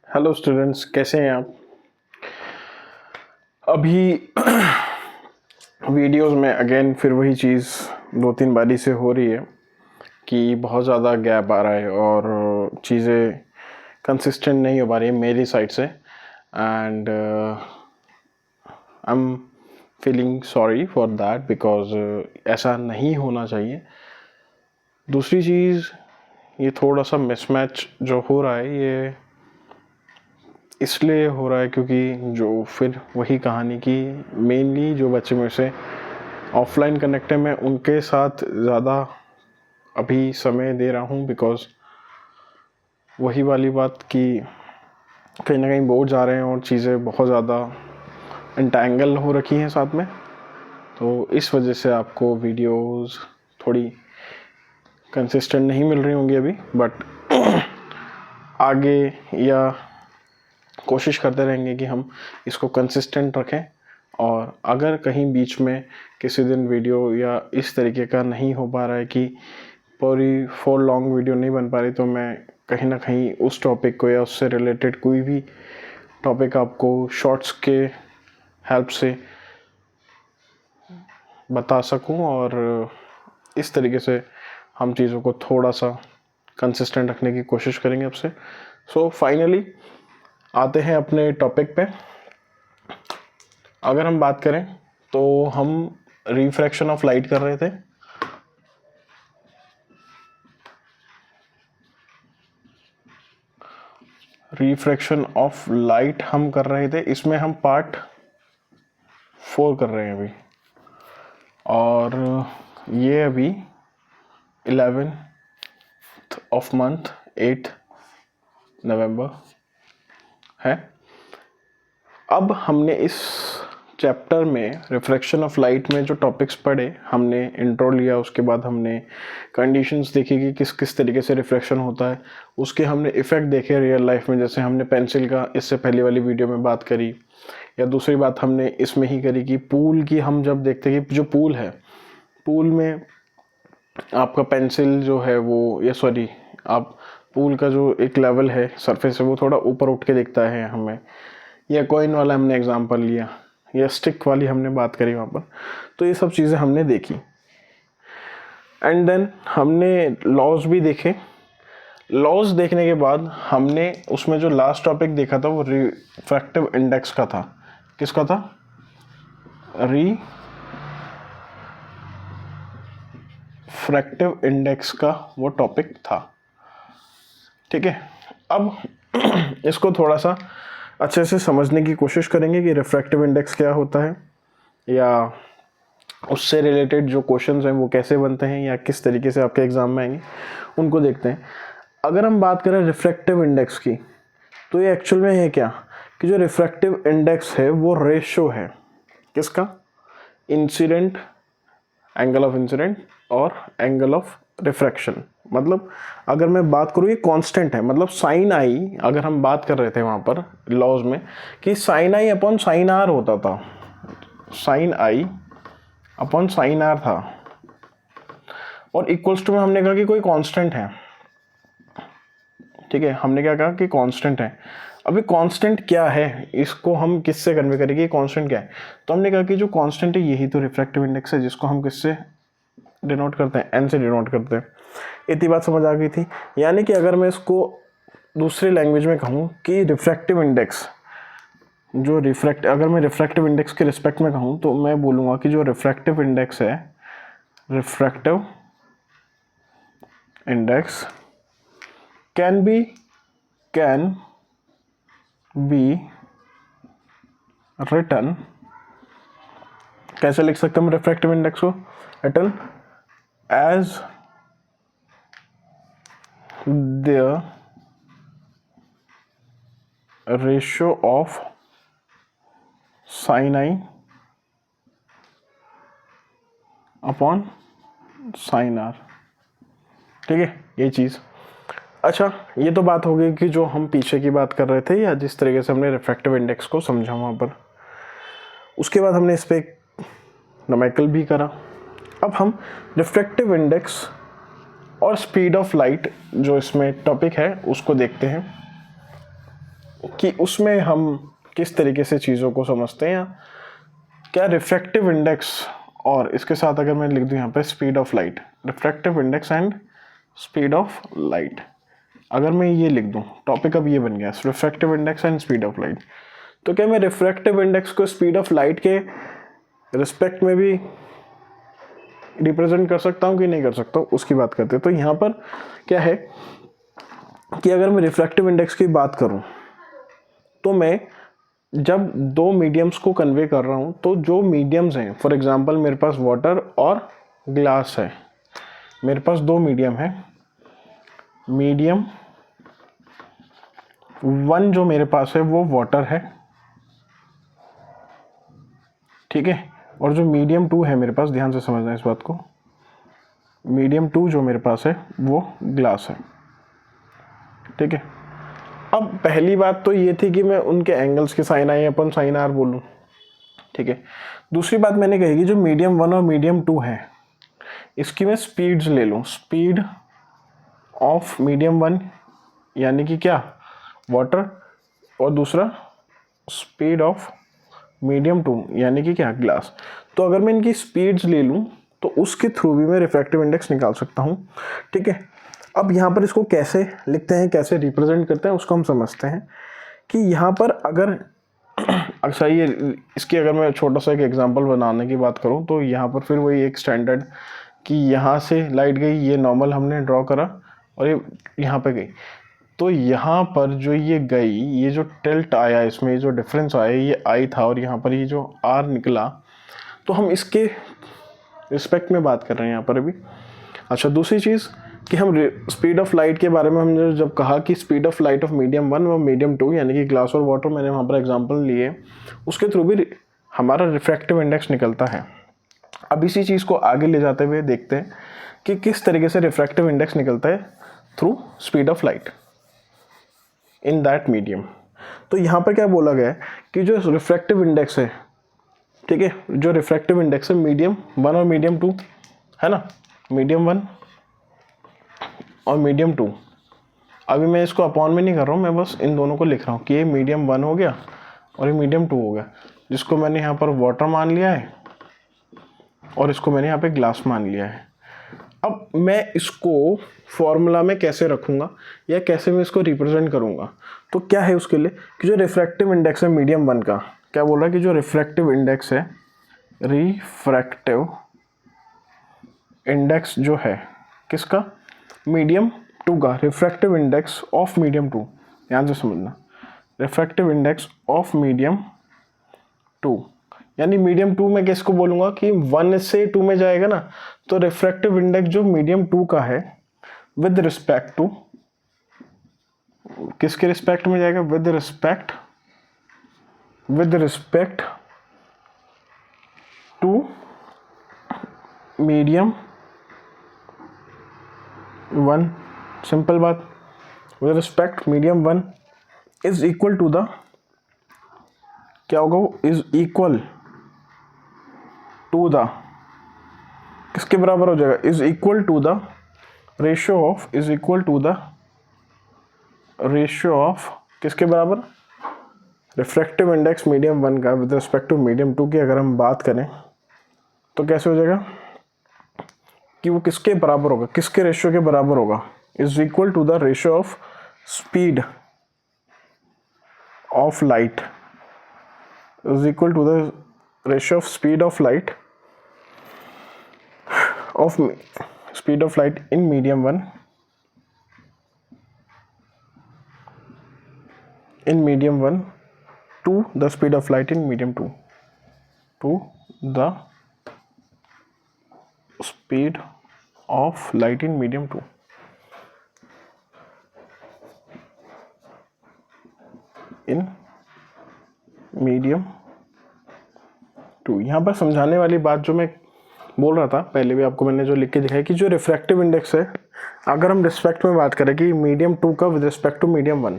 Hello students, कैसे हैं आप? अभी वीडियोस में अगेन फिर वही चीज़ 2-3 बारी से हो रही है कि बहुत ज़्यादा गैप आ रहा है और चीज़ें कंसिस्टेंट नहीं हो पा रही है मेरी साइड से। And I am feeling sorry for that because ऐसा नहीं होना चाहिए। दूसरी चीज़, ये थोड़ा सा मिसमैच जो हो रहा है ये इसलिए हो रहा है क्योंकि जो फिर वही कहानी की मेनली जो बच्चे मेरे से ऑफलाइन कनेक्ट है, मैं उनके साथ ज़्यादा अभी समय दे रहा हूँ बिकॉज़ वही वाली बात कि कहीं ना कहीं बोर्ड जा रहे हैं और चीज़ें बहुत ज़्यादा इंटैंगल हो रखी हैं साथ में। तो इस वजह से आपको वीडियोस थोड़ी कंसिस्टेंट नहीं मिल रही होंगी अभी, बट आगे या कोशिश करते रहेंगे कि हम इसको कंसिस्टेंट रखें। और अगर कहीं बीच में किसी दिन वीडियो या इस तरीके का नहीं हो पा रहा है कि पूरी फुल लॉन्ग वीडियो नहीं बन पा रही, तो मैं कहीं ना कहीं उस टॉपिक को या उससे रिलेटेड कोई भी टॉपिक आपको शॉर्ट्स के हेल्प से बता सकूं और इस तरीके से हम चीज़ों को थोड़ा सा कंसिस्टेंट रखने की कोशिश करेंगे आपसे। सो फाइनली आते हैं अपने टॉपिक पे। अगर हम बात करें तो हम रिफ्रैक्शन ऑफ लाइट कर रहे थे। रिफ्रैक्शन ऑफ लाइट हम कर रहे थे, इसमें हम पार्ट 4 कर रहे हैं अभी। और ये अभी 11th ऑफ मंथ 8 नवंबर है। अब हमने इस चैप्टर में रिफ्रैक्शन ऑफ लाइट में जो टॉपिक्स पढ़े, हमने इंट्रो लिया, उसके बाद हमने कंडीशंस देखी कि किस किस तरीके से रिफ्रैक्शन होता है, उसके हमने इफ़ेक्ट देखे रियल लाइफ में, जैसे हमने पेंसिल का इससे पहले वाली वीडियो में बात करी। या दूसरी बात हमने इसमें ही करी कि पूल की हम जब देखते हैं कि जो पूल है, पूल में आपका पेंसिल जो है वो, या सॉरी, आप पूल का जो एक लेवल है सरफेस है वो थोड़ा ऊपर उठ के दिखता है हमें। या कॉइन वाला हमने एग्जांपल लिया, या स्टिक वाली हमने बात करी वहाँ पर। तो ये सब चीज़ें हमने देखी। एंड देन हमने लॉज भी देखे। लॉज देखने के बाद हमने उसमें जो लास्ट टॉपिक देखा था वो रिफ्रैक्टिव इंडेक्स का था। किसका था? रिफ्रैक्टिव इंडेक्स का वो टॉपिक था। ठीक है, अब इसको थोड़ा सा अच्छे से समझने की कोशिश करेंगे कि रिफ्रैक्टिव इंडेक्स क्या होता है, या उससे रिलेटेड जो क्वेश्चंस हैं वो कैसे बनते हैं, या किस तरीके से आपके एग्जाम में आएंगे, उनको देखते हैं। अगर हम बात करें रिफ्रैक्टिव इंडेक्स की, तो ये एक्चुअल में है क्या कि जो रिफ्रैक्टिव इंडेक्स है वो रेशो है किसका? इंसिडेंट, एंगल ऑफ इंसिडेंट और एंगल ऑफ रिफ्रैक्शन। मतलब अगर मैं बात करूँ, ये कांस्टेंट है। मतलब साइन आई, अगर हम बात कर रहे थे वहाँ पर लॉज में कि sine I upon sine R होता था, sine I upon sine R था, और इक्वल्स टू में हमने कहा कि कोई कांस्टेंट है। ठीक है, हमने क्या कहा कि कांस्टेंट है। अभी कांस्टेंट क्या है, इसको हम किससे कन्वे करेंगे, कांस्टेंट क्या है? तो हमने कहा कि जो कांस्टेंट है यही तो रिफ्रैक्टिव इंडेक्स है, जिसको हम किससे डिनोट करते हैं? एन से डिनोट करते हैं। इतनी बात समझ आ गई थी। यानी कि अगर मैं इसको दूसरी लैंग्वेज में कहूँ कि रिफ्रैक्टिव इंडेक्स, जो अगर मैं रिफ्रैक्टिव इंडेक्स के रिस्पेक्ट में कहूँ तो मैं बोलूँगा कि जो रिफ्रैक्टिव इंडेक्स है, refractive index can be written, कैसे लिख सकते हैं हम रिफ्रैक्टिव इंडेक्स को? Written as the ratio of sine I upon sine R. ठीक है, ये चीज़। अच्छा, ये तो बात हो गई कि जो हम पीछे की बात कर रहे थे, या जिस तरीके से हमने रिफ्रैक्टिव इंडेक्स को समझा वहाँ पर। उसके बाद हमने इस पर न्यूमेरिकल भी करा। अब हम रिफ्रैक्टिव इंडेक्स और स्पीड ऑफ लाइट, जो इसमें टॉपिक है, उसको देखते हैं। कि उसमें हम किस तरीके से चीज़ों को समझते हैं, क्या रिफ्रैक्टिव इंडेक्स और इसके साथ अगर मैं लिख दूँ यहाँ पे speed of light, refractive index and speed of light, अगर मैं ये लिख दूँ, टॉपिक अब ये बन गया refractive index and speed of light, तो क्या मैं रिफ्रैक्टिव इंडेक्स को स्पीड ऑफ लाइट के रिस्पेक्ट में भी रिप्रेजेंट कर सकता हूँ कि नहीं कर सकता हूँ, उसकी बात करते हैं। तो यहाँ पर क्या है कि अगर मैं रिफ्रैक्टिव इंडेक्स की बात करूँ तो मैं जब दो मीडियम्स को कन्वे कर रहा हूँ, तो जो मीडियम्स हैं, फॉर एग्जांपल मेरे पास वाटर और ग्लास है, मेरे पास दो मीडियम है, मीडियम 1 जो मेरे पास है वो वाटर है, ठीक है, और जो मीडियम 2 है मेरे पास, ध्यान से समझना इस बात को, मीडियम 2 जो मेरे पास है वो ग्लास है, ठीक है। अब पहली बात तो ये थी कि मैं उनके एंगल्स के sine I upon sine R बोलूँ, ठीक है। दूसरी बात मैंने कही कि जो मीडियम 1 और मीडियम 2 है, इसकी मैं स्पीड्स ले लूँ, स्पीड ऑफ मीडियम 1 यानी कि क्या, वाटर, और दूसरा स्पीड ऑफ मीडियम 2 यानी कि क्या, ग्लास। तो अगर मैं इनकी स्पीड्स ले लूँ तो उसके थ्रू भी मैं रिफ्रैक्टिव इंडेक्स निकाल सकता हूँ, ठीक है। अब यहाँ पर इसको कैसे लिखते हैं, कैसे रिप्रेजेंट करते हैं, उसको हम समझते हैं कि यहाँ पर अगर अच्छा ये इसकी अगर मैं छोटा सा एक एग्जांपल बनाने की बात करूँ तो यहाँ पर फिर वही एक स्टैंडर्ड कि यहाँ से लाइट गई, ये नॉर्मल हमने ड्रॉ करा और ये यहाँ पे गई, तो यहाँ पर जो ये गई, ये जो टिल्ट आया, इसमें जो डिफरेंस आया ये आई था, और यहाँ पर ये जो आर निकला, तो हम इसके रिस्पेक्ट में बात कर रहे हैं यहाँ पर अभी। अच्छा, दूसरी चीज़ कि हम स्पीड ऑफ लाइट के बारे में हमने जब कहा कि speed of light of medium 1 और मीडियम 2 यानी कि ग्लास और वाटर, मैंने वहाँ पर एग्जांपल लिए, उसके थ्रू भी हमारा रिफ्रैक्टिव इंडेक्स निकलता है। अब इसी चीज़ को आगे ले जाते हुए देखते हैं कि किस तरीके से रिफ्रैक्टिव इंडेक्स निकलता है through speed of light in that medium. तो यहाँ पर क्या बोला गया है कि जो रिफ्रैक्टिव इंडेक्स है, ठीक है, जो रिफ्रैक्टिव इंडेक्स है मीडियम 1 और मीडियम 2 है ना, मीडियम 1 और मीडियम 2, अभी मैं इसको अपॉन में नहीं कर रहा हूँ, मैं बस इन दोनों को लिख रहा हूँ कि ये मीडियम 1 हो गया और ये मीडियम 2 हो गया, जिसको मैंने यहाँ पर वाटर मान लिया है और इसको मैंने यहाँ पे ग्लास मान लिया है। अब मैं इसको फॉर्मूला में कैसे रखूँगा या कैसे मैं इसको रिप्रेजेंट करूँगा, तो क्या है उसके लिए कि जो रिफ्रैक्टिव इंडेक्स है मीडियम 1 का, क्या बोल रहा है कि जो रिफ्रैक्टिव इंडेक्स है, रिफ्रैक्टिव इंडेक्स जो है किसका, मीडियम 2 का, रिफ्रैक्टिव इंडेक्स ऑफ मीडियम 2, ध्यान से समझना, रिफ्रैक्टिव इंडेक्स ऑफ मीडियम 2 यानी मीडियम 2 में किसको बोलूँगा कि 1 से 2 में जाएगा ना, तो रिफ्रैक्टिव इंडेक्स जो मीडियम 2 का है विद रिस्पेक्ट टू, किसके रिस्पेक्ट में जाएगा, with respect to medium 1, simple बात, with respect medium 1 is equal to the, क्या होगा, इज इक्वल टू द, किसके बराबर हो जाएगा, is equal to the ratio of, is equal to the ratio of, किसके बराबर, रिफ्रैक्टिव इंडेक्स मीडियम 1 का विद रिस्पेक्ट टू मीडियम 2 की अगर हम बात करें तो कैसे हो जाएगा कि वो किसके बराबर होगा, किसके रेशियो के बराबर होगा, is equal to the ratio of speed of light, is equal to the ratio of speed of light of speed of light in medium 1 to the speed of light in medium 2 to the speed of light in medium 2 in medium 2। यहाँ पर समझाने वाली बात जो मैं बोल रहा था पहले भी आपको मैंने जो लिख के दिखाया कि जो रिफ्रैक्टिव इंडेक्स है, अगर हम रिस्पेक्ट में बात करें कि मीडियम 2 का विद रिस्पेक्ट टू मीडियम 1,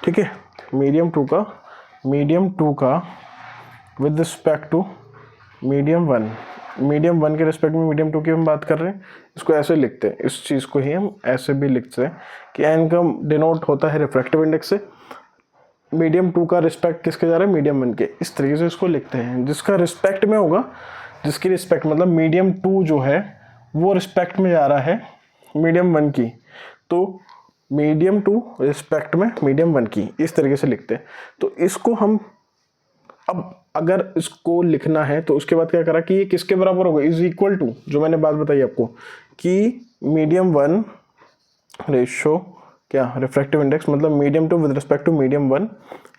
ठीक है, मीडियम 2 का with respect to medium 1, medium 1 के रिस्पेक्ट में मीडियम 2 की हम बात कर रहे हैं, इसको ऐसे लिखते हैं, इस चीज़ को ही हम ऐसे भी लिखते हैं कि एन का डिनोट होता है रिफ्रैक्टिव इंडेक्स से, मीडियम 2 का रिस्पेक्ट किसके जा रहा है, मीडियम 1 के। इस तरीके से इसको लिखते हैं। जिसका रिस्पेक्ट में होगा, जिसकी रिस्पेक्ट मतलब मीडियम 2 जो है वो रिस्पेक्ट में जा रहा है मीडियम 1 की, तो मीडियम 2 रिस्पेक्ट में मीडियम 1 की, इस तरीके से लिखते हैं। तो इसको हम अब अगर इसको लिखना है तो उसके बाद क्या करा कि ये किसके बराबर होगा, इज इक्वल टू, जो मैंने बात बताई आपको कि मीडियम 1 रेशो क्या, रिफ्रैक्टिव इंडेक्स मतलब medium 2 with respect to medium 1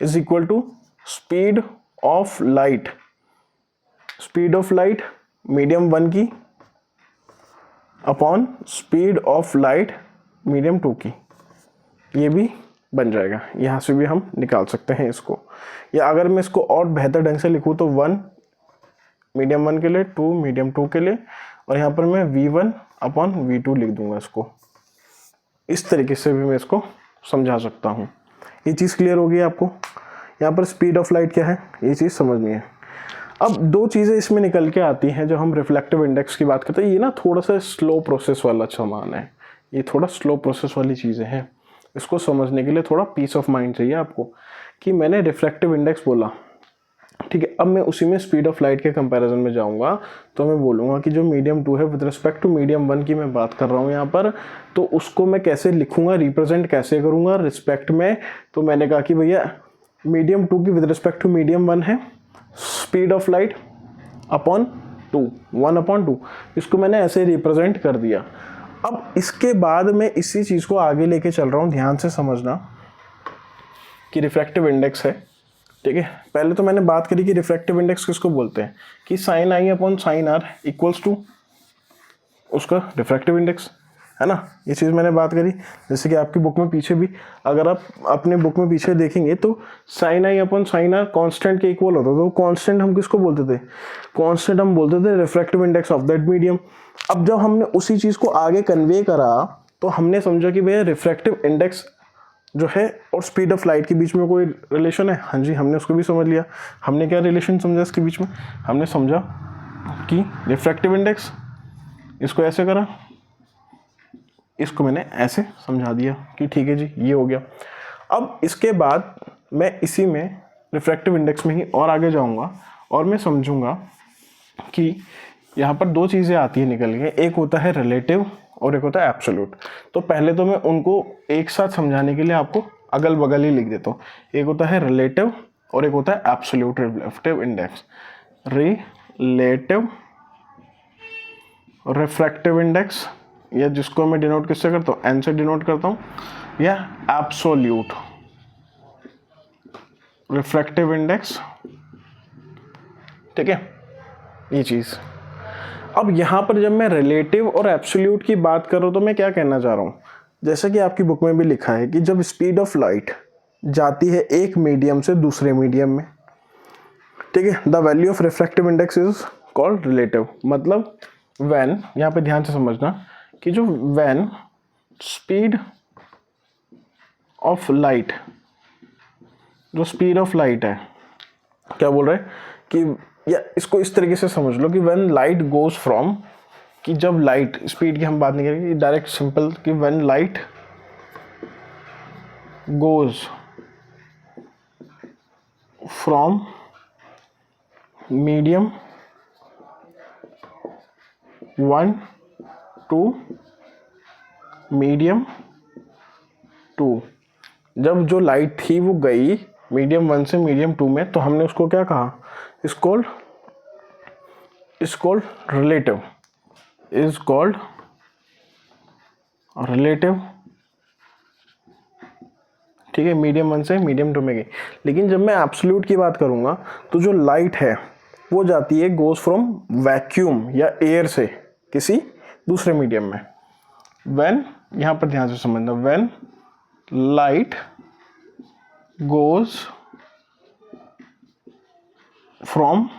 is equal to speed of light, speed of light medium 1 की upon speed of light medium 2 की। ये भी बन जाएगा, यहाँ से भी हम निकाल सकते हैं इसको। या अगर मैं इसको और बेहतर ढंग से लिखूँ तो 1 मीडियम 1 के लिए, 2 मीडियम 2 के लिए, और यहाँ पर मैं V1 अपॉन V2 लिख दूंगा इसको। इस तरीके से भी मैं इसको समझा सकता हूँ। ये चीज़ क्लियर होगी आपको। यहाँ पर स्पीड ऑफ लाइट क्या है, ये चीज़ समझनी है। अब दो चीज़ें इसमें निकल के आती हैं जब हम रिफ्लेक्टिव इंडेक्स की बात करते हैं। ये ना थोड़ा सा स्लो प्रोसेस वाला सामान है, ये थोड़ा स्लो प्रोसेस वाली चीज़ें हैं। इसको समझने के लिए थोड़ा पीस ऑफ माइंड चाहिए आपको कि मैंने रिफ्लेक्टिव इंडेक्स बोला, ठीक है। अब मैं उसी में स्पीड ऑफ लाइट के कंपैरिजन में जाऊंगा तो मैं बोलूँगा कि जो मीडियम 2 है विद रिस्पेक्ट टू मीडियम 1 की मैं बात कर रहा हूँ यहाँ पर, तो उसको मैं कैसे लिखूंगा, रिप्रेजेंट कैसे करूँगा रिस्पेक्ट में। तो मैंने कहा कि भैया मीडियम 2 की विद रिस्पेक्ट टू मीडियम 1 है speed of light upon 2, 1 upon 2, इसको मैंने ऐसे रिप्रेजेंट कर दिया। अब इसके बाद मैं इसी चीज़ को आगे लेके चल रहा हूँ, ध्यान से समझना कि रिफ्रैक्टिव इंडेक्स है, ठीक है। पहले तो मैंने बात करी कि रिफ्रैक्टिव इंडेक्स किसको बोलते हैं, कि sine I upon sine R equals to उसका रिफ्रैक्टिव इंडेक्स, है ना। ये चीज़ मैंने बात करी। जैसे कि आपकी बुक में पीछे भी, अगर आप अपने बुक में पीछे देखेंगे तो sine I upon sine R constant के इक्वल होता था। तो कांस्टेंट हम किसको बोलते थे, कांस्टेंट हम बोलते थे refractive index of that medium. अब जब हमने उसी चीज़ को आगे कन्वे करा तो हमने समझा कि भैया रिफ्रैक्टिव इंडेक्स जो है और स्पीड ऑफ लाइट के बीच में कोई रिलेशन है। हाँ जी, हमने उसको भी समझ लिया। हमने क्या रिलेशन समझा इसके बीच में, हमने समझा कि रिफ्रैक्टिव इंडेक्स, इसको ऐसे करा, इसको मैंने ऐसे समझा दिया कि ठीक है जी ये हो गया। अब इसके बाद मैं इसी में रिफ्रैक्टिव इंडेक्स में ही और आगे जाऊंगा और मैं समझूंगा कि यहाँ पर दो चीज़ें आती है निकल के, एक होता है रिलेटिव और एक होता है एब्सोल्यूट। तो पहले तो मैं उनको एक साथ समझाने के लिए आपको अगल बगल ही लिख देता हूँ। एक होता है रिलेटिव और एक होता है absolute refractive index. Relative refractive index, या जिसको मैं डिनोट किससे करता हूँ, एन से डिनोट करता हूँ, या एब्सोल्यूट रिफ्रैक्टिव इंडेक्स, ठीक है, ये चीज़। अब यहाँ पर जब मैं रिलेटिव और एब्सोल्यूट की बात कर रहा हूँ तो मैं क्या कहना चाह रहा हूँ, जैसा कि आपकी बुक में भी लिखा है कि जब स्पीड ऑफ लाइट जाती है एक मीडियम से दूसरे मीडियम में, ठीक है, the value of refractive index is called relative. मतलब व्हेन, यहाँ पे ध्यान से समझना कि जो व्हेन स्पीड ऑफ लाइट, जो स्पीड ऑफ लाइट है, क्या बोल रहे हैं कि, या इसको इस तरीके से समझ लो कि व्हेन लाइट गोज फ्रॉम, कि जब लाइट, स्पीड की हम बात नहीं करेंगे, डायरेक्ट सिंपल कि when light goes from medium 1 to medium 2, जब जो लाइट थी वो गई मीडियम 1 से मीडियम 2 में, तो हमने उसको क्या कहा, is called relative, is called relative, ठीक है, मीडियम 1 से मीडियम 2 में गई। लेकिन जब मैं एब्सोल्यूट की बात करूंगा तो जो लाइट है वो जाती है, गोज फ्रॉम वैक्यूम या एयर से किसी दूसरे मीडियम में। व्हेन, यहां पर ध्यान से समझना, व्हेन लाइट गोज फ्रॉम,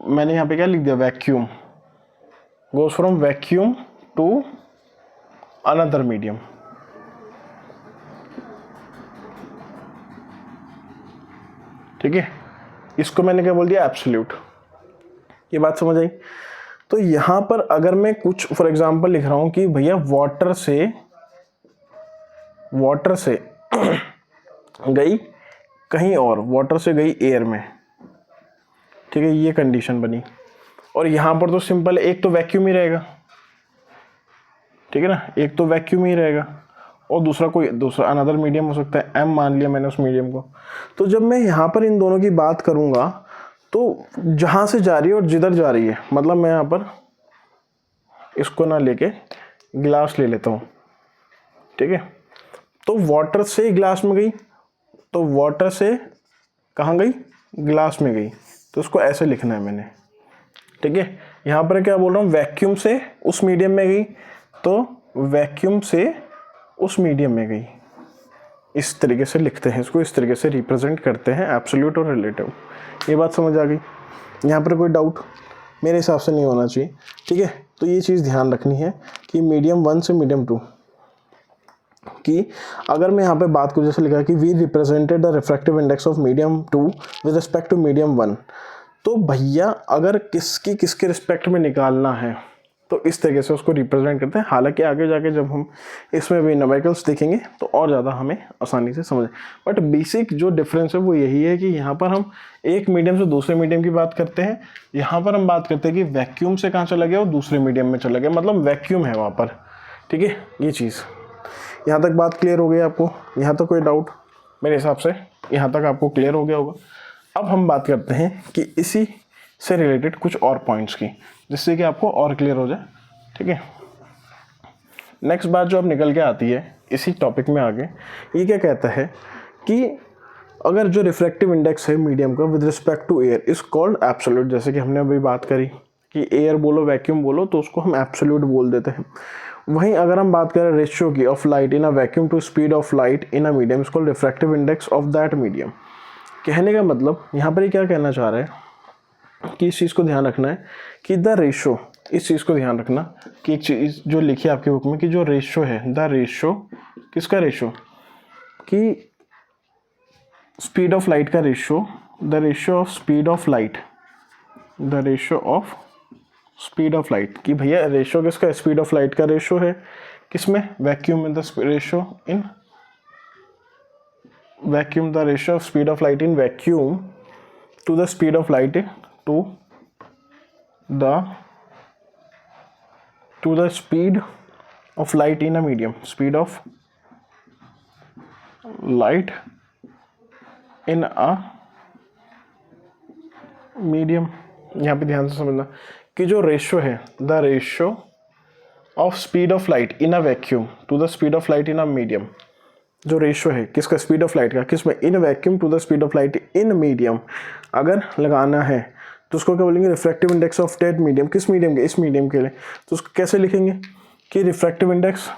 मैंने यहाँ पे क्या लिख दिया, vacuum, goes from vacuum to another medium, ठीक है, इसको मैंने क्या बोल दिया, एब्सोल्यूट। ये बात समझ आई। तो यहां पर अगर मैं कुछ फॉर एग्जांपल लिख रहा हूं कि भैया वाटर से गई कहीं और, वाटर से गई एयर में, ठीक है, ये कंडीशन बनी। और यहाँ पर तो सिंपल, एक तो वैक्यूम ही रहेगा, ठीक है ना, एक तो वैक्यूम ही रहेगा और दूसरा अनदर मीडियम हो सकता है, एम मान लिया मैंने उस मीडियम को। तो जब मैं यहाँ पर इन दोनों की बात करूँगा तो जहाँ से जा रही है और जिधर जा रही है, मतलब मैं यहाँ पर इसको ना लेके गिलास ले लेता हूँ, ठीक है, तो वाटर से ग्लास में गई, तो वाटर से कहाँ गई, ग्लास में गई, तो उसको ऐसे लिखना है मैंने, ठीक है। यहाँ पर क्या बोल रहा हूँ, वैक्यूम से उस मीडियम में गई, तो वैक्यूम से उस मीडियम में गई, इस तरीके से लिखते हैं इसको, इस तरीके से रिप्रेजेंट करते हैं एब्सोल्यूट और रिलेटिव। ये बात समझ आ गई। यहाँ पर कोई डाउट मेरे हिसाब से नहीं होना चाहिए, ठीक है। तो ये चीज़ ध्यान रखनी है कि मीडियम 1 से मीडियम 2 कि अगर मैं यहाँ पे बात करूँ, जैसे लिखा है कि we represented the refractive index of medium 2 with respect to medium 1, तो भैया अगर किसके रिस्पेक्ट में निकालना है तो इस तरीके से उसको रिप्रेजेंट करते हैं। हालांकि आगे जाके जब हम इसमें भी न्यूमेरिकल्स देखेंगे तो और ज़्यादा हमें आसानी से समझ, बट बेसिक जो डिफरेंस है वो यही है कि यहाँ पर हम एक मीडियम से दूसरे मीडियम की बात करते हैं, यहाँ पर हम बात करते हैं कि वैक्यूम से कहाँ चला गया और दूसरे मीडियम में चला गया, मतलब वैक्यूम है वहाँ पर, ठीक है। ये चीज़ यहाँ तक बात क्लियर हो गई आपको? यहाँ तक कोई डाउट? मेरे हिसाब से यहाँ तक आपको क्लियर हो गया होगा। अब हम बात करते हैं कि इसी से रिलेटेड कुछ और पॉइंट्स की, जिससे कि आपको और क्लियर हो जाए, ठीक है। नेक्स्ट बात जो अब निकल के आती है इसी टॉपिक में आगे, ये क्या कहता है कि अगर जो रिफ्रैक्टिव इंडेक्स है मीडियम का with respect to air is called absolute, जैसे कि हमने अभी बात करी कि एयर बोलो वैक्यूम बोलो तो उसको हम एब्सोल्यूट बोल देते हैं। वहीं अगर हम बात करें रेशियो की of light in a vacuum to speed of light in a medium is called refractive index of that medium. कहने का मतलब यहाँ पर ये क्या कहना चाह रहा है कि इस चीज़ को ध्यान रखना है कि द रेशो, इस चीज़ को ध्यान रखना कि एक चीज़ जो लिखी है आपकी बुक में कि जो रेशो है, द रेशो, किसका रेशो, कि स्पीड ऑफ लाइट का ratio, the ratio of speed of light, the ratio of speed of light, कि भैया रेशो किसका, स्पीड ऑफ लाइट का रेशो है किसमें, वैक्यूम में, the ratio in vacuum, the ratio of speed of light in vacuum to the speed of light to the speed of light in a medium, speed of light in a medium। यहाँ पे ध्यान से समझना कि जो ratio है, the ratio of speed of light in a vacuum to the speed of light in a medium, जो ratio है किसका, स्पीड ऑफ लाइट का, किसमें, in vacuum to the speed of light in medium, अगर लगाना है तो उसको क्या बोलेंगे, refractive index of that medium, किस मीडियम के, इस मीडियम के लिए। तो उसको कैसे लिखेंगे कि रिफ्रैक्टिव इंडेक्स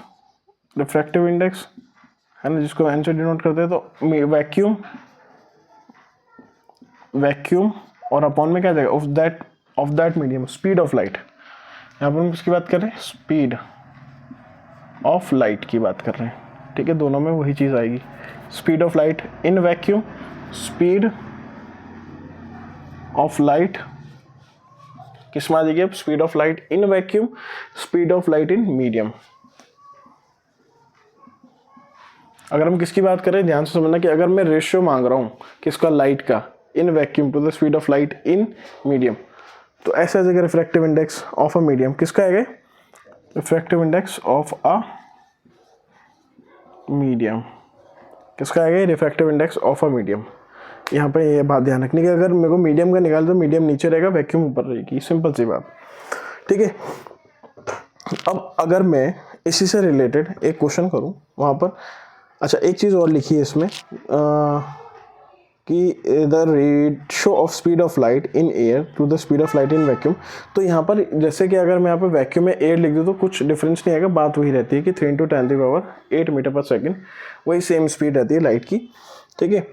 है ना, जिसको एन से डिनोट करते हैं, तो वैक्यूम और अपॉन में क्या जाएगा, of that medium, speed of light. यहाँ पर हम किसकी बात कर रहे हैं, स्पीड ऑफ लाइट की बात कर रहे हैं, ठीक है, दोनों में वही चीज़ आएगी, speed of light in vacuum, speed of light किस में आ जाएगी, speed of light in vacuum, speed of light in medium. अगर हम किसकी बात करें, ध्यान से समझना कि अगर मैं रेशियो मांग रहा हूं किसका, लाइट का, in vacuum to the speed of light in medium, तो ऐसे आ जाएगा refractive index of a medium, किसका आएगा, refractive index of a medium, किसका आएगा, refractive index of a medium. यहाँ पे ये बात ध्यान रखनी कि अगर मेरे को मीडियम का निकाल तो मीडियम नीचे रहेगा, वैक्यूम ऊपर रहेगी, सिंपल सी बात, ठीक है। अब अगर मैं इसी से रिलेटेड एक क्वेश्चन करूँ वहाँ पर, अच्छा एक चीज़ और लिखी है इसमें कि the ratio of speed of light in air to the speed of light in vacuum. तो यहाँ पर जैसे कि अगर मैं यहाँ पर वैक्यूम में एयर लिख दूँ तो कुछ डिफरेंस नहीं आएगा, बात वही रहती है कि 3 × 10⁸ मीटर पर सेकेंड, वही सेम स्पीड रहती है लाइट की, ठीक है।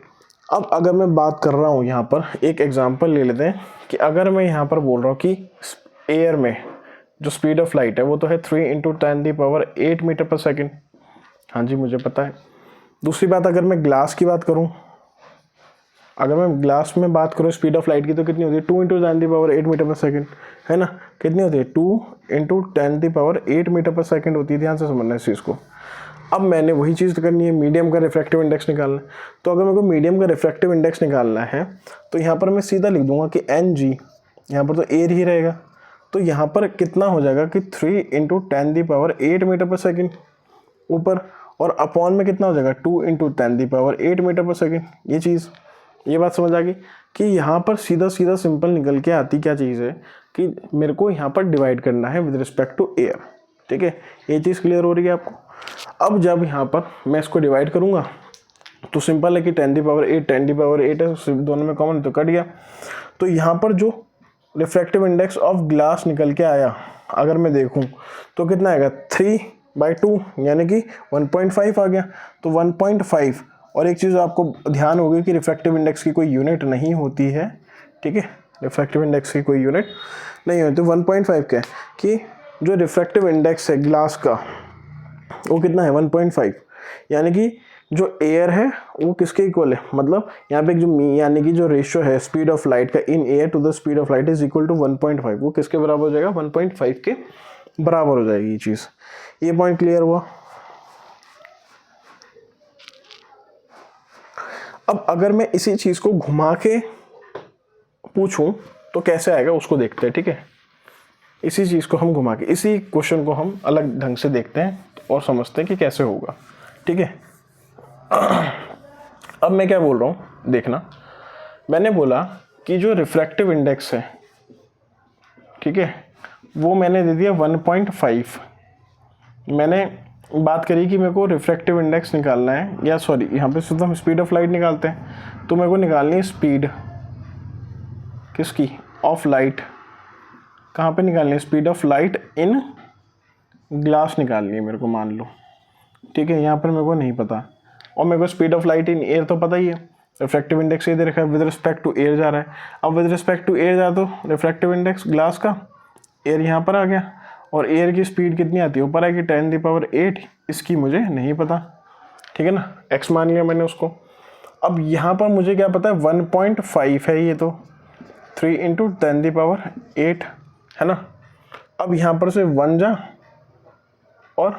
अब अगर मैं बात कर रहा हूँ यहाँ पर एक एग्जांपल ले लेते हैं कि अगर मैं यहाँ पर बोल रहा हूँ कि एयर में जो स्पीड ऑफ लाइट है वो तो है 3 × 10⁸ मीटर पर सेकेंड, हाँ जी मुझे पता है। दूसरी बात अगर मैं ग्लास की बात करूँ, अगर मैं ग्लास में बात करूँ स्पीड ऑफ लाइट की तो कितनी होती है, 2 × 10⁸ मीटर पर सेकेंड, है ना, कितनी होती है, 2 × 10⁸ मीटर पर सेकेंड होती है, ध्यान से समझना इस चीज़ को। अब मैंने वही चीज़ करनी है, मीडियम का रिफ्रैक्टिव इंडेक्स निकालना है। तो अगर मेरे को मीडियम का रिफ्रैक्टिव इंडेक्स निकालना है तो यहाँ पर मैं सीधा लिख दूंगा कि एन जी, यहाँ पर तो एयर ही रहेगा, तो यहाँ पर कितना हो जाएगा कि 3 × 10⁸ मीटर पर सेकेंड ऊपर, और अपॉन में कितना हो जाएगा 2 × 10⁸ मीटर पर सेकेंड। ये चीज़, ये बात समझ आ गई कि यहाँ पर सीधा सीधा सिंपल निकल के आती क्या चीज़ है कि मेरे को यहाँ पर डिवाइड करना है विद रिस्पेक्ट टू एयर। ठीक है, ये चीज़ क्लियर हो रही है आपको। अब जब यहाँ पर मैं इसको डिवाइड करूँगा तो सिंपल है कि 10⁸ है, दोनों में कॉमन तो कट गया। तो यहाँ पर जो रिफ्रैक्टिव इंडेक्स ऑफ ग्लास निकल के आया अगर मैं देखूँ तो कितना आएगा 3/2 यानी कि 1.5 आ गया। तो 1.5, और एक चीज़ आपको ध्यान होगी कि रिफ्रैक्टिव इंडेक्स की कोई यूनिट नहीं होती है। ठीक है, रिफ्रैक्टिव इंडेक्स की कोई यूनिट नहीं होती। 1.5 क्या है कि जो रिफ्रैक्टिव इंडेक्स है ग्लास का वो कितना है 1.5, यानी कि जो एयर है वो किसके इक्वल है, मतलब यहाँ पे जो यानी कि जो रेशियो है स्पीड ऑफ लाइट का in air to the speed of light is equal to 1.5, वो किसके बराबर हो जाएगा 1.5 के बराबर हो जाएगी ये चीज़। ये पॉइंट क्लियर हुआ। अब अगर मैं इसी चीज़ को घुमा के पूछूं तो कैसे आएगा उसको देखते हैं। ठीक है, इसी चीज़ को हम घुमा के, इसी क्वेश्चन को हम अलग ढंग से देखते हैं और समझते हैं कि कैसे होगा। ठीक है, अब मैं क्या बोल रहा हूँ देखना, मैंने बोला कि जो रिफ्रैक्टिव इंडेक्स है, ठीक है, वो मैंने दे दिया 1.5। मैंने बात करी कि मेरे को रिफ्रैक्टिव इंडेक्स निकालना है, या सॉरी यहाँ पे सिर्फ हम स्पीड ऑफ लाइट निकालते हैं, तो मेरे को निकालनी है स्पीड किसकी, ऑफ लाइट। कहाँ पे निकालनी है, speed of light in glass निकालनी है मेरे को, मान लो। ठीक है, यहाँ पर मेरे को नहीं पता, और मेरे को speed of light in air तो पता ही है, रिफ्रैक्टिव इंडेक्स ये दे रखा है विद रिस्पेक्ट टू एयर जा रहा है। अब विद रिस्पेक्ट टू एयर जा तो रिफ्रैक्टिव इंडेक्स ग्लास का, एयर यहाँ पर आ गया, और एयर की स्पीड कितनी आती है ऊपर आएगी 10⁸, इसकी मुझे नहीं पता। ठीक है ना, एक्स मान लिया मैंने उसको। अब यहाँ पर मुझे क्या पता है 1.5 है, ये तो 3 × 10⁸ है ना। अब यहाँ पर से 1 जा और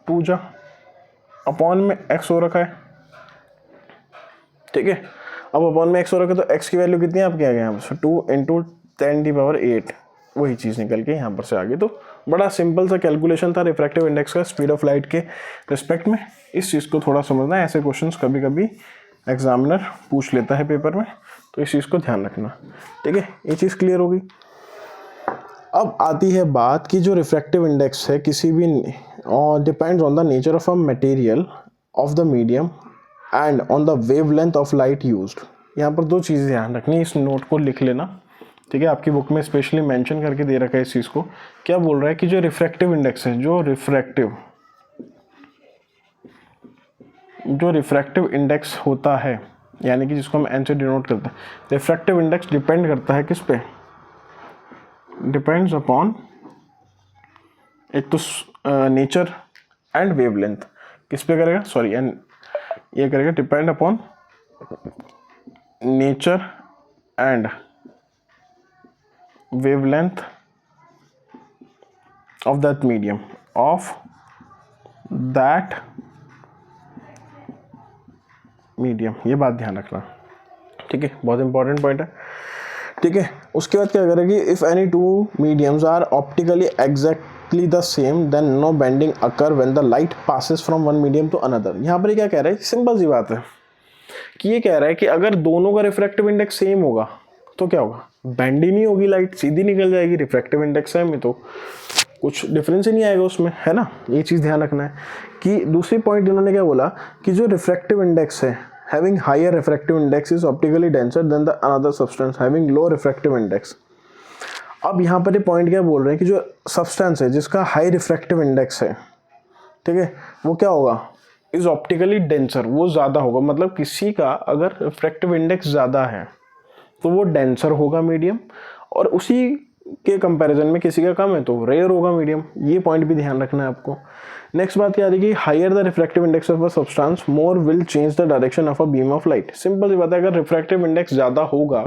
2 जा, अपॉन में x हो रखा है। ठीक है, अब अपॉन में x हो रखा है तो x की वैल्यू कितनी है आपके आगे यहाँ पर 2 × 10⁸, वही चीज़ निकल के यहाँ पर से आ गई। तो बड़ा सिंपल सा कैलकुलेशन था रिफ्रैक्टिव इंडेक्स का स्पीड ऑफ लाइट के रिस्पेक्ट में। इस चीज़ को थोड़ा समझना है, ऐसे क्वेश्चंस कभी कभी एग्जामिनर पूछ लेता है पेपर में, तो इस चीज़ को ध्यान रखना। ठीक है, ये चीज़ क्लियर होगी। अब आती है बात कि जो रिफ्रैक्टिव इंडेक्स है किसी भी depends on the nature of a material of the medium and on the wavelength of light used. यहाँ पर दो चीज़ें ध्यान रखनी, इस नोट को लिख लेना। ठीक है, आपकी बुक में स्पेशली मेंशन करके दे रखा है इस चीज़ को। क्या बोल रहा है कि जो रिफ्रैक्टिव इंडेक्स है, जो रिफ्रैक्टिव इंडेक्स होता है, यानी कि जिसको हम एन से डिनोट करते हैं, रिफ्रैक्टिव इंडेक्स डिपेंड करता है किस पे, डिपेंड्स अपॉन एक तो नेचर एंड वेवलेंथ। किस पे करेगा, सॉरी, एंड ये करेगा depend upon nature and wavelength of that medium, ये बात ध्यान रखना। ठीक है, बहुत इंपॉर्टेंट पॉइंट है। ठीक है, उसके बाद क्या करेगी, if any two mediums are optically exactly the same then no bending occur when the light passes from one medium to another. यहाँ पर क्या कह रहा है, सिंपल सी बात है कि ये कह रहा है कि अगर दोनों का रिफ्रैक्टिव इंडेक्स सेम होगा तो क्या होगा, बेंड ही नहीं होगी, लाइट सीधी निकल जाएगी। रिफ्रैक्टिव इंडेक्स है में तो कुछ डिफरेंस ही नहीं आएगा उसमें, है ना। ये चीज़ ध्यान रखना है। कि दूसरी पॉइंट इन्होंने क्या बोला कि जो रिफ्रैक्टिव इंडेक्स है, having higher refractive index is optically denser than the another substance having low refractive index. अब यहाँ पर ये पॉइंट क्या बोल रहे हैं कि जो सब्सटेंस है जिसका हाई रिफ्रैक्टिव इंडेक्स है, ठीक है, वो क्या होगा, इज ऑप्टिकली डेंसर, वो ज़्यादा होगा। मतलब किसी का अगर रिफ्रैक्टिव इंडेक्स ज़्यादा है तो वो डेंसर होगा मीडियम, और उसी के कंपैरिजन में किसी का कम है तो रेयर होगा मीडियम। ये पॉइंट भी ध्यान रखना है आपको। नेक्स्ट बात क्या आ रही है कि higher the refractive index of a substance more will change the direction of a beam of light. Simple सी बात है, अगर रिफ्रैक्टिव इंडेक्स ज़्यादा होगा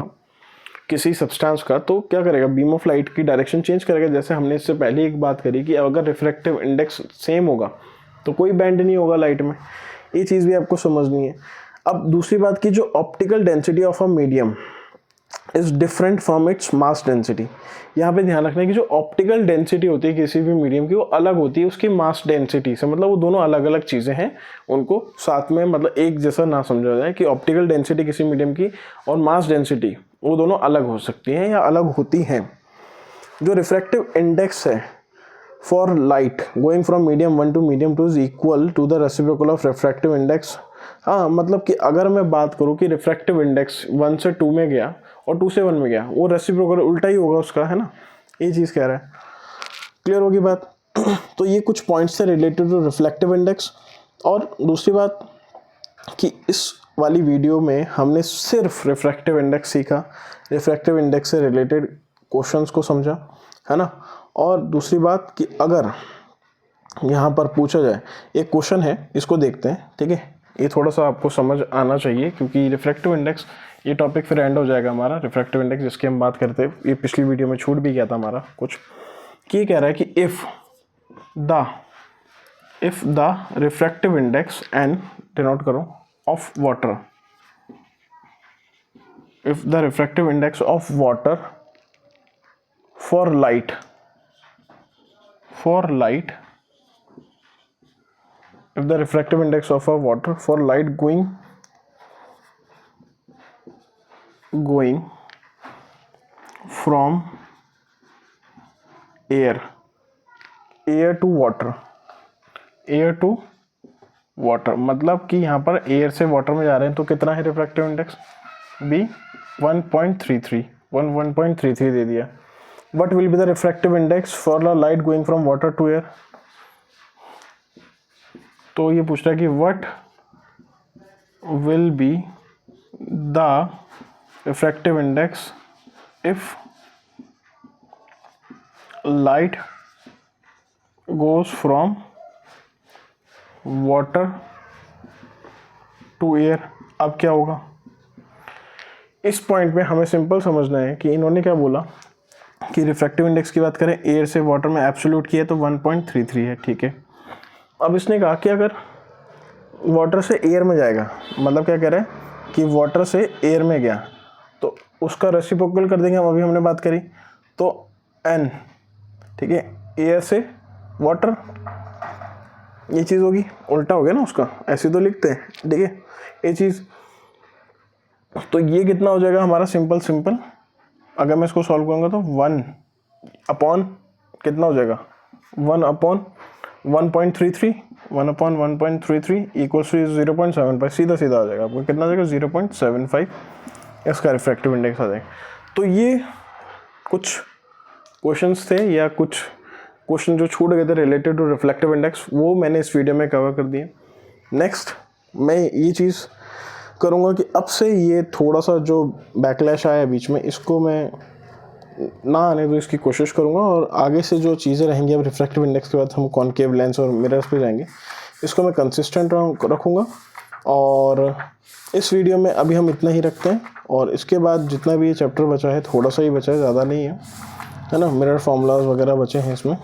किसी सब्सटेंस का तो क्या करेगा, बीम ऑफ लाइट की डायरेक्शन चेंज करेगा। जैसे हमने इससे पहले एक बात करी कि अगर रिफ्रैक्टिव इंडेक्स सेम होगा तो कोई बैंड नहीं होगा लाइट में, ये चीज़ भी आपको समझनी है। अब दूसरी बात की, जो optical density of a medium is different from its mass density. यहाँ पे ध्यान रखना है कि जो ऑप्टिकल डेंसिटी होती है किसी भी मीडियम की, वो अलग होती है उसकी मास डेंसिटी से। मतलब वो दोनों अलग अलग चीज़ें हैं, उनको साथ में मतलब एक जैसा ना समझा जाए कि ऑप्टिकल डेंसिटी किसी मीडियम की और मास डेंसिटी वो दोनों अलग हो सकती हैं या अलग होती हैं। जो रिफ्रैक्टिव इंडेक्स है for light going from medium 1 to medium 2 is equal to the reciprocal of refractive index. हाँ, मतलब कि अगर मैं बात करूँ कि रिफ्रैक्टिव इंडेक्स 1 से 2 में गया और 2 से 1 में गया, वो रेसिप्रोकल उल्टा ही होगा उसका, है ना, ये चीज़ कह रहा है। क्लियर होगी बात। तो ये कुछ पॉइंट्स से रिलेटेड टू रिफ्लेक्टिव इंडेक्स। और दूसरी बात कि इस वाली वीडियो में हमने सिर्फ रिफ्रैक्टिव इंडेक्स सीखा, रिफ्रैक्टिव इंडेक्स से रिलेटेड क्वेश्चंस को समझा, है ना। और दूसरी बात कि अगर यहाँ पर पूछा जाए, एक क्वेश्चन है, इसको देखते हैं, ठीक है। ये थोड़ा सा आपको समझ आना चाहिए क्योंकि रिफ्रैक्टिव इंडेक्स, ये टॉपिक फिर एंड हो जाएगा हमारा रिफ्रैक्टिव इंडेक्स जिसकी हम बात करते हैं। ये पिछली वीडियो में छूट भी गया था हमारा कुछ, कि ये कह रहा है कि if the refractive index N denote करो of water, if the refractive index of water for light if the refractive index of a water for light going from air to water, मतलब कि यहाँ पर एयर से water में जा रहे हैं तो कितना है रिफ्रैक्टिव इंडेक्स, बी 1.33 दे दिया। What will be the refractive index for the light going from water to air? तो ये पूछ रहा है कि what will be the refractive index if light goes from water to air। अब क्या होगा, इस पॉइंट पे हमें सिंपल समझना है कि इन्होंने क्या बोला कि रिफ्रैक्टिव इंडेक्स की बात करें, एयर से वाटर में एब्सोल्यूट की है तो 1.33 है, ठीक है। अब इसने कहा कि अगर वाटर से एयर में जाएगा, मतलब क्या कह रहा है कि वाटर से एयर में गया तो उसका रेसिप्रोकल कर देंगे हम, अभी हमने बात करी तो एन, ठीक है, एयर से वाटर, ये चीज़ होगी, उल्टा हो गया ना उसका, ऐसे तो लिखते हैं, ठीक है, ये चीज़। तो ये कितना हो जाएगा हमारा, सिंपल अगर मैं इसको सॉल्व करूँगा तो 1 अपॉन कितना हो जाएगा, 1/1.33 इक्वल्स टू 0.75, सीधा हो जाएगा आपको, कितना आ जाएगा 0.75 इसका रिफ्रैक्टिव इंडेक्स आ जाएगा। तो ये कुछ क्वेश्चंस थे या कुछ क्वेश्चन जो छूट गए थे रिलेटेड टू रिफ्लेक्टिव इंडेक्स, वो मैंने इस वीडियो में कवर कर दिए। नेक्स्ट मैं ये चीज़ करूँगा कि अब से ये थोड़ा सा जो बैकलैश आया बीच में, इसको मैं ना आने दो, इसकी कोशिश करूँगा। और आगे से जो चीज़ें रहेंगी, अब रिफ्रैक्टिव इंडेक्स के बाद हम कॉनकेव लेंस और मिरर्स पे जाएंगे, इसको मैं कंसिस्टेंट रखूँगा। और इस वीडियो में अभी हम इतना ही रखते हैं, और इसके बाद जितना भी ये चैप्टर बचा है, थोड़ा सा ही बचा है, ज़्यादा नहीं है ना, मिरर फार्मूलाज वगैरह बचे हैं इसमें,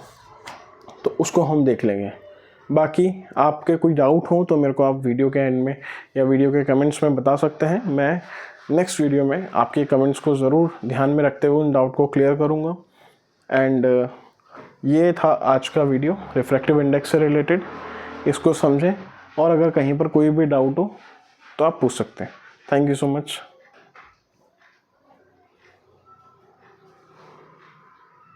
तो उसको हम देख लेंगे। बाकी आपके कोई डाउट हो तो मेरे को आप वीडियो के एंड में या वीडियो के कमेंट्स में बता सकते हैं। मैं नेक्स्ट वीडियो में आपके कमेंट्स को ज़रूर ध्यान में रखते हुए उन डाउट को क्लियर करूँगा। एंड ये था आज का वीडियो रिफ्रैक्टिव इंडेक्स से रिलेटेड, इसको समझें और अगर कहीं पर कोई भी डाउट हो तो आप पूछ सकते हैं। Thank you so much.